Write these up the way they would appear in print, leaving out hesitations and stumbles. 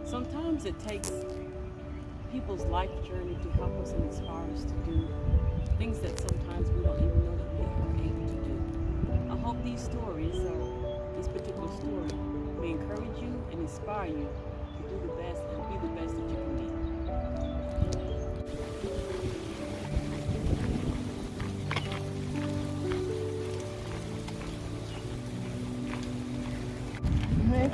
Sometimes it takes people's life journey to help us and inspire us to do things that sometimes we don't even know that we are able to do. I hope these stories, or this particular story, may encourage you and inspire you to do the best and be the best that you can be. Man,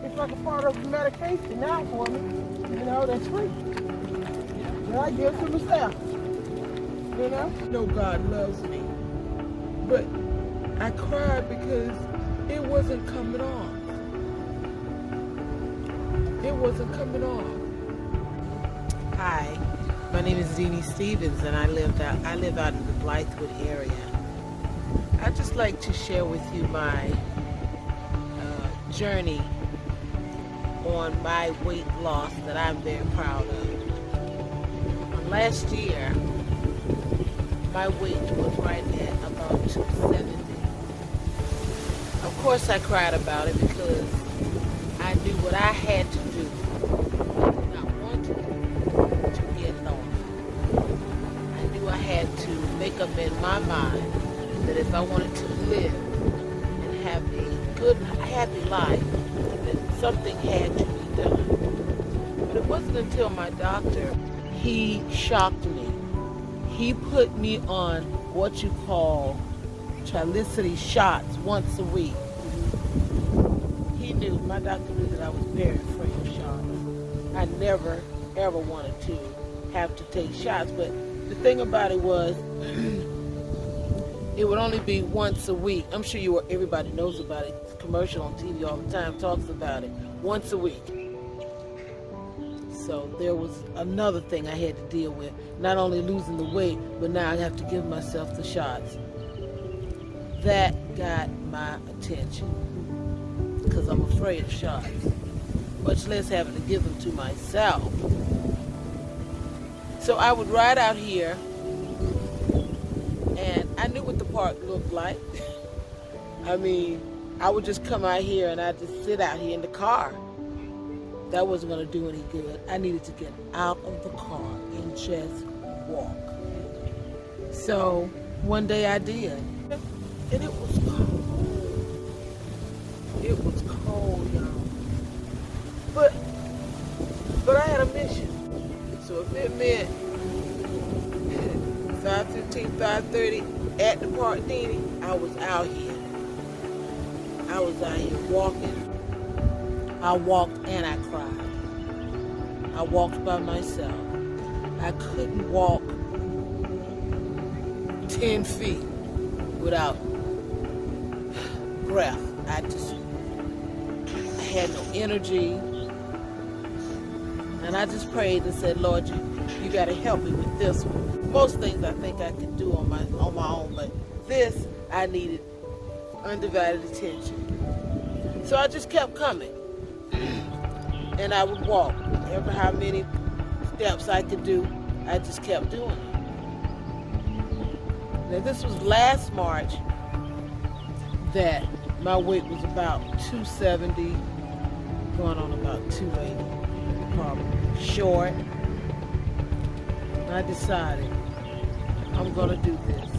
it's like a part of the medication now for me. You know, that's free. That I give to myself. You know? I know God loves me. But I cried because it wasn't coming off. It wasn't coming off. Hi, my name is Deanie Stevens, and I live out in the Blythewood area. I'd just like to share with you my journey on my weight loss that I'm very proud of. Last year, my weight was right at about 270. Of course, I cried about it because I knew what I had to do. I did not want to get lost. I knew I had to make up in my mind that if I wanted to live and have a good, happy life, that something had to be done. But it wasn't until my doctor, he shocked me. He put me on what you call Trulicity shots once a week. He knew, my doctor knew that I was very afraid of shots. I never, ever wanted to have to take shots. But the thing about it was, it would only be once a week. I'm sure everybody knows about it. It's commercial on TV all the time, talks about it. Once a week. So there was another thing I had to deal with. Not only losing the weight, but now I have to give myself the shots. That got my attention. Because I'm afraid of shots. Much less having to give them to myself. So I would ride out here, and I knew what the park looked like. I mean, I would just come out here and I'd just sit out here in the car. That wasn't going to do any good. I needed to get out of the car and just walk. So one day I did. And it was cold. It was cold, y'all. But I had a mission. So if it meant 5:15, 5:30 at the park, Deanie, I was out here. I was out here walking. I walked and I cried. I walked by myself. I couldn't walk 10 feet without breath. I had no energy. And I just prayed and said, Lord, you got to help me with this one. Most things I think I could do on my own, but this, I needed undivided attention. So I just kept coming. And I would walk. Ever how many steps I could do, I just kept doing it. Now this was last March that my weight was about 270, going on about 280, probably short. And I decided I'm gonna do this.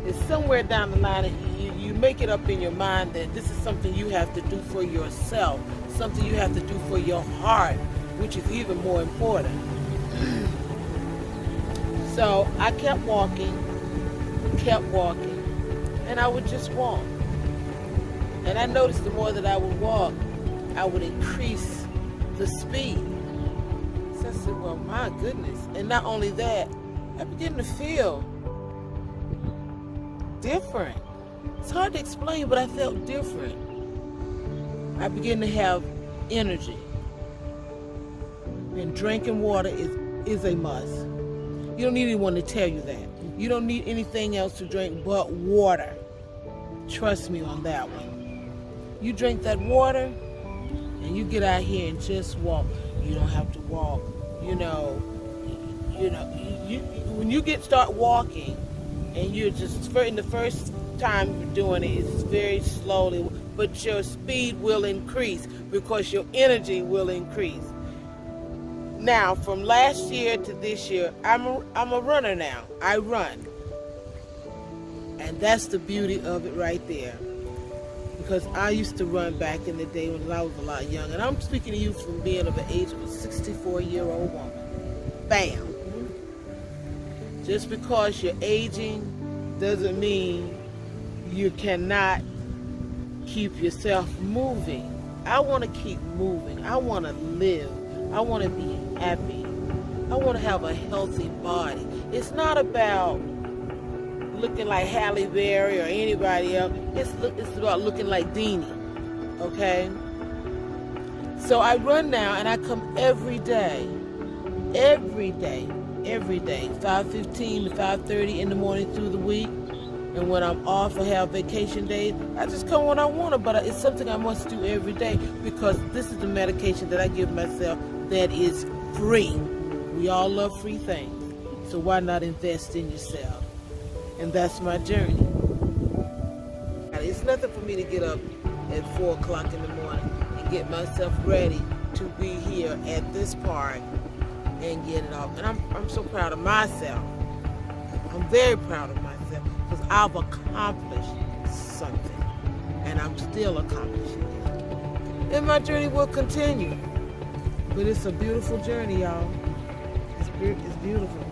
It's somewhere down the line, you make it up in your mind that this is something you have to do for yourself, something you have to do for your heart, which is even more important. So I kept walking, and I would just walk. And I noticed the more that I would walk, I would increase the speed. So I said, well, my goodness. And not only that, I began to feel different. It's hard to explain, but I felt different. I began to have energy. And drinking water is a must. You don't need anyone to tell you that. You don't need anything else to drink but water. Trust me on that one. You drink that water, and you get out here and just walk. You don't have to walk. When you start walking, and you're just in the first time you're doing it, it's very slowly. but your speed will increase because your energy will increase. Now, from last year to this year, I'm a runner now. I run. And that's the beauty of it right there. Because I used to run back in the day when I was a lot younger. And I'm speaking to you from being of the age of a 64-year-old woman. Bam. Just because you're aging doesn't mean you cannot keep yourself moving. I want to keep moving. I want to live. I want to be happy. I want to have a healthy body. It's not about looking like Halle Berry or anybody else. It's about looking like Deanie. Okay? So I run now and I come every day. Every day. 5:15 to 5:30 in the morning through the week. And when I'm off or have vacation days, I just come when I want to, but it's something I must do every day because this is the medication that I give myself that is free. We all love free things, so why not invest in yourself? And that's my journey. It's nothing for me to get up at 4 o'clock in the morning and get myself ready to be here at this park and get it off. And I'm so proud of myself. I'm very proud of myself because I've accomplished something and I'm still accomplishing it. And my journey will continue. But it's a beautiful journey, y'all. It's beautiful.